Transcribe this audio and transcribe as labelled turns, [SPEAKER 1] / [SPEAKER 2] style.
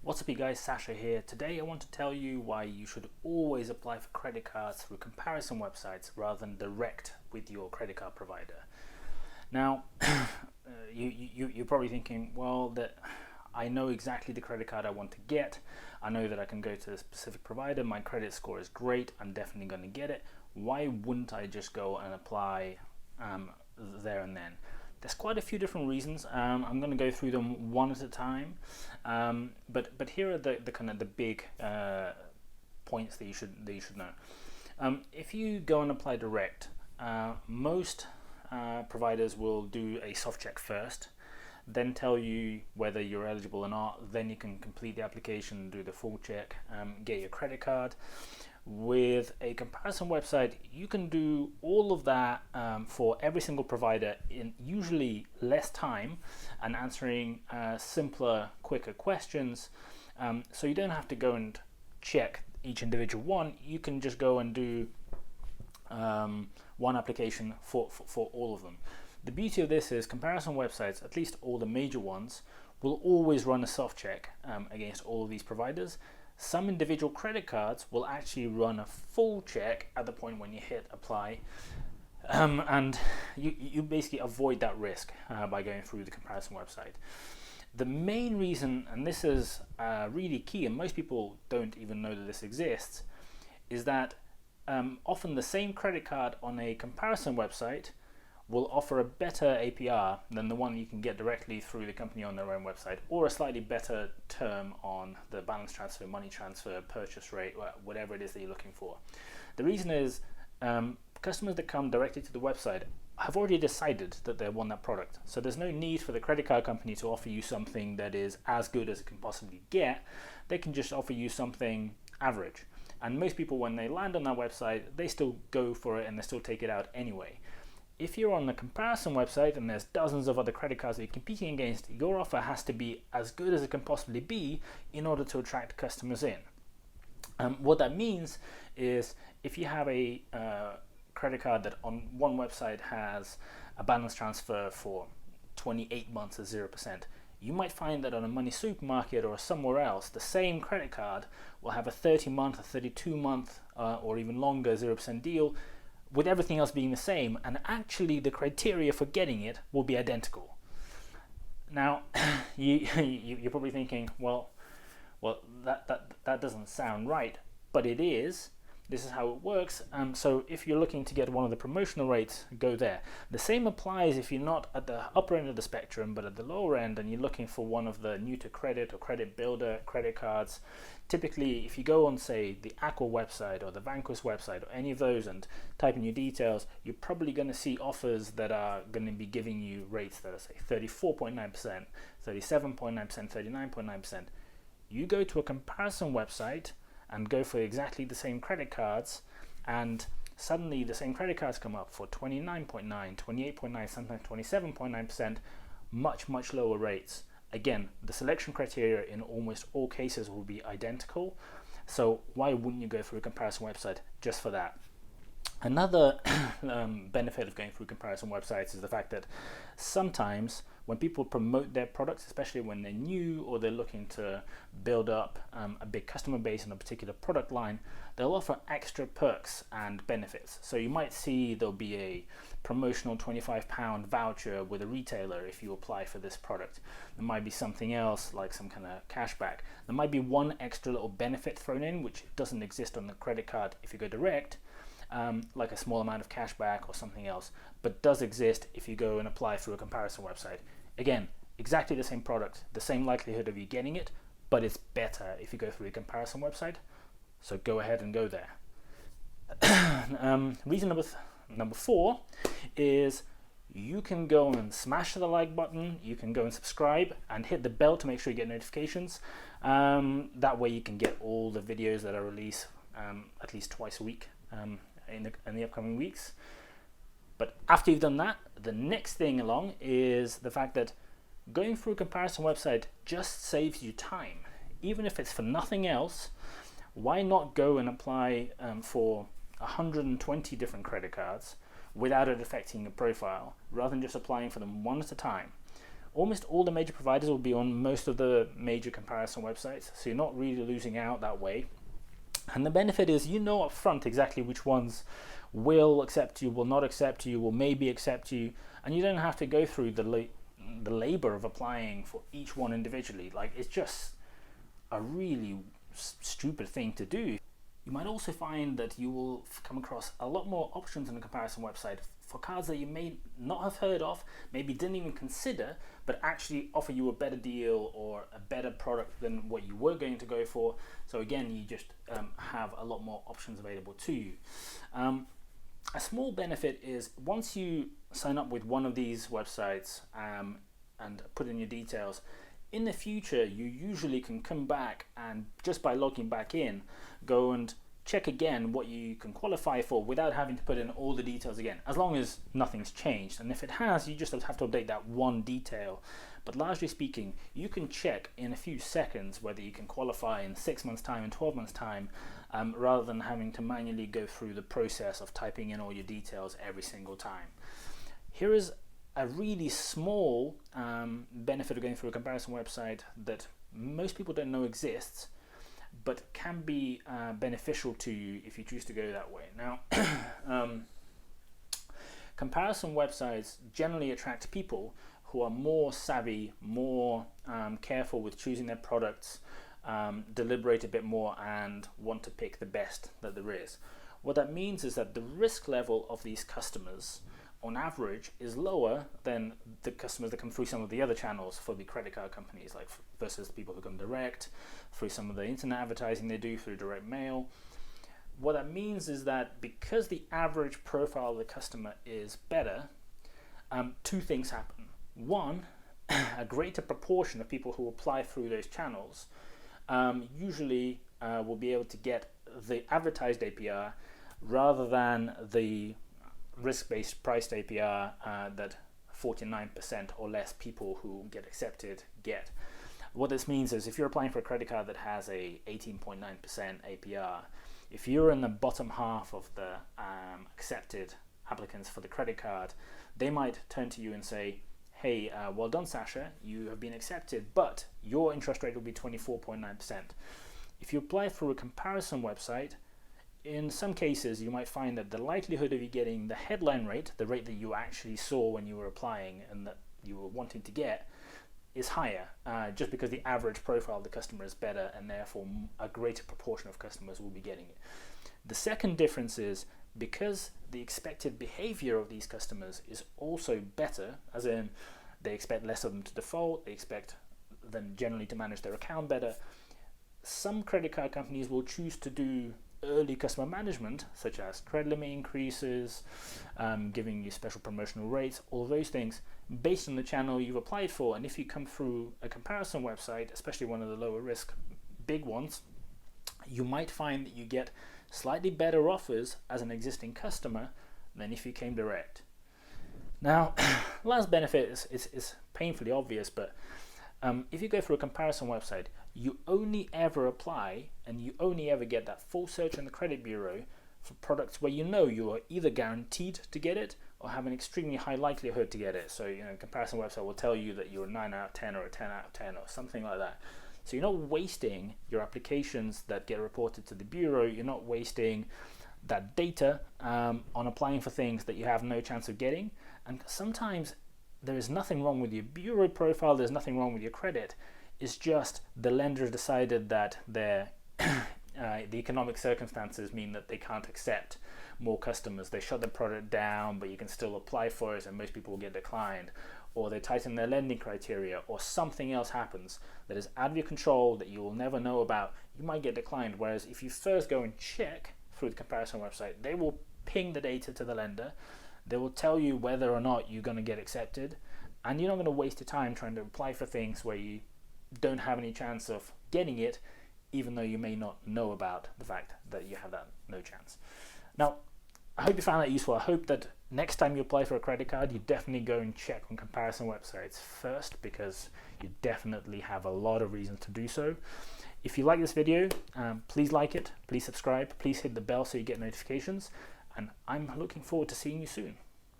[SPEAKER 1] What's up you guys, Sasha here. Today I want to tell you why you should always apply for credit cards through comparison websites rather than direct with your credit card provider. Now, you're probably thinking, well, that I know exactly the credit card I want to get. I know that I can go to a specific provider. My credit score is great. I'm definitely going to get it. Why wouldn't I just go and apply there and then? There's quite a few different reasons. I'm going to go through them one at a time, but here are the kind of the big points that you should know. If you go and apply direct, most providers will do a soft check first, then tell you whether you're eligible or not. Then you can complete the application, do the full check, get your credit card. With a comparison website, you can do all of that for every single provider in usually less time and answering simpler, quicker questions. So you don't have to go and check each individual one. You can just go and do one application for all of them. The beauty of this is comparison websites, at least all the major ones, will always run a soft check against all of these providers. Some individual credit cards will actually run a full check at the point when you hit apply, and you basically avoid that risk by going through the comparison website. The main reason, and this is really key, and most people don't even know that this exists, is that often the same credit card on a comparison website will offer a better APR than the one you can get directly through the company on their own website, or a slightly better term on the balance transfer, money transfer, purchase rate, whatever it is that you're looking for. The reason is customers that come directly to the website have already decided that they want that product. So there's no need for the credit card company to offer you something that is as good as it can possibly get. They can just offer you something average. And most people, when they land on that website, they still go for it and they still take it out anyway. If you're on a comparison website and there's dozens of other credit cards that you're competing against, your offer has to be as good as it can possibly be in order to attract customers in. What that means is if you have a credit card that on one website has a balance transfer for 28 months at 0%, you might find that on a money supermarket or somewhere else, the same credit card will have a 30-month, a 32-month, or even longer 0% deal, with everything else being the same, and actually the criteria for getting it will be identical. Now, you're probably thinking, well, that doesn't sound right, but it is. This is how it works. So if you're looking to get one of the promotional rates, go there. The same applies if you're not at the upper end of the spectrum, but at the lower end, and you're looking for one of the new to credit or credit builder credit cards. Typically, if you go on, say, the Aqua website or the Vanquish website or any of those and type in your details, you're probably going to see offers that are going to be giving you rates that are, say, 34.9%, 37.9%, 39.9%. You go to a comparison website and go for exactly the same credit cards, and suddenly the same credit cards come up for 29.9, 28.9, sometimes 27.9%, much lower rates. Again, the selection criteria in almost all cases will be identical, so why wouldn't you go through a comparison website just for that? Another benefit of going through comparison websites is the fact that sometimes when people promote their products, especially when they're new or they're looking to build up a big customer base in a particular product line, they'll offer extra perks and benefits. So you might see there'll be a promotional £25 voucher with a retailer if you apply for this product. There might be something else like some kind of cashback. There might be one extra little benefit thrown in which doesn't exist on the credit card if you go direct. Like a small amount of cashback or something else, but does exist if you go and apply through a comparison website. Again, exactly the same product, the same likelihood of you getting it, but it's better if you go through a comparison website. So go ahead and go there. Reason number 4 is you can go and smash the like button, you can go and subscribe and hit the bell to make sure you get notifications. That way you can get all the videos that I release at least twice a week in the upcoming weeks. But after you've done that, the next thing along is the fact that going through a comparison website just saves you time. Even if it's for nothing else, why not go and apply for 120 different credit cards without it affecting your profile, rather than just applying for them one at a time? Almost all the major providers will be on most of the major comparison websites, so you're not really losing out that way. And the benefit is you know up front exactly which ones will accept you, will not accept you, will maybe accept you, and you don't have to go through the labor of applying for each one individually. Like, it's just a really stupid thing to do. You might also find that you will come across a lot more options on the comparison website for cards that you may not have heard of, maybe didn't even consider, but actually offer you a better deal or a better product than what you were going to go for. So again, you just have a lot more options available to you. A small benefit is once you sign up with one of these websites and put in your details, in the future you usually can come back and just by logging back in, go and check again what you can qualify for without having to put in all the details again, as long as nothing's changed. And if it has, you just have to update that one detail. But largely speaking, you can check in a few seconds whether you can qualify in 6 months time and 12 months time, rather than having to manually go through the process of typing in all your details every single time. Here is a really small benefit of going through a comparison website that most people don't know exists, but can be beneficial to you if you choose to go that way. Now, comparison websites generally attract people who are more savvy, more careful with choosing their products, deliberate a bit more, and want to pick the best that there is. What that means is that the risk level of these customers on average is lower than the customers that come through some of the other channels for the credit card companies, like versus the people who come direct through some of the internet advertising they do through direct mail. What that means is that because the average profile of the customer is better, two things happen. One, a greater proportion of people who apply through those channels usually will be able to get the advertised APR rather than the risk-based priced APR that 49% or less people who get accepted get. What this means is if you're applying for a credit card that has a 18.9% APR, if you're in the bottom half of the accepted applicants for the credit card, they might turn to you and say, hey, well done, Sasha, you have been accepted, but your interest rate will be 24.9%. If you apply through a comparison website, in some cases you might find that the likelihood of you getting the headline rate, the rate that you actually saw when you were applying and that you were wanting to get, is higher, just because the average profile of the customer is better and therefore a greater proportion of customers will be getting it. The second difference is because the expected behavior of these customers is also better, as in they expect less of them to default, they expect them generally to manage their account better, some credit card companies will choose to do early customer management, such as credit limit increases, giving you special promotional rates, all of those things based on the channel you've applied for. And if you come through a comparison website, especially one of the lower risk big ones, you might find that you get slightly better offers as an existing customer than if you came direct. Now, last benefit is painfully obvious, but if you go through a comparison website, you only ever apply and you only ever get that full search in the credit bureau for products where you know you are either guaranteed to get it or have an extremely high likelihood to get it. So, a comparison website will tell you that you're a 9 out of 10 or a 10 out of 10 or something like that. So you're not wasting your applications that get reported to the bureau, you're not wasting that data on applying for things that you have no chance of getting. And sometimes there is nothing wrong with your bureau profile, there's nothing wrong with your credit. It's just the lender decided that their the economic circumstances mean that they can't accept more customers. They shut the product down, but you can still apply for it and most people will get declined. Or they tighten their lending criteria, or something else happens that is out of your control that you will never know about. You might get declined. Whereas if you first go and check through the comparison website, they will ping the data to the lender. They will tell you whether or not you're going to get accepted, and you're not going to waste your time trying to apply for things where you don't have any chance of getting it, even though you may not know about the fact that you have that no chance. Now, I hope you found that useful. I hope that next time you apply for a credit card, you definitely go and check on comparison websites first, because you definitely have a lot of reasons to do so. If you like this video, please like it, please subscribe, please hit the bell so you get notifications, and I'm looking forward to seeing you soon.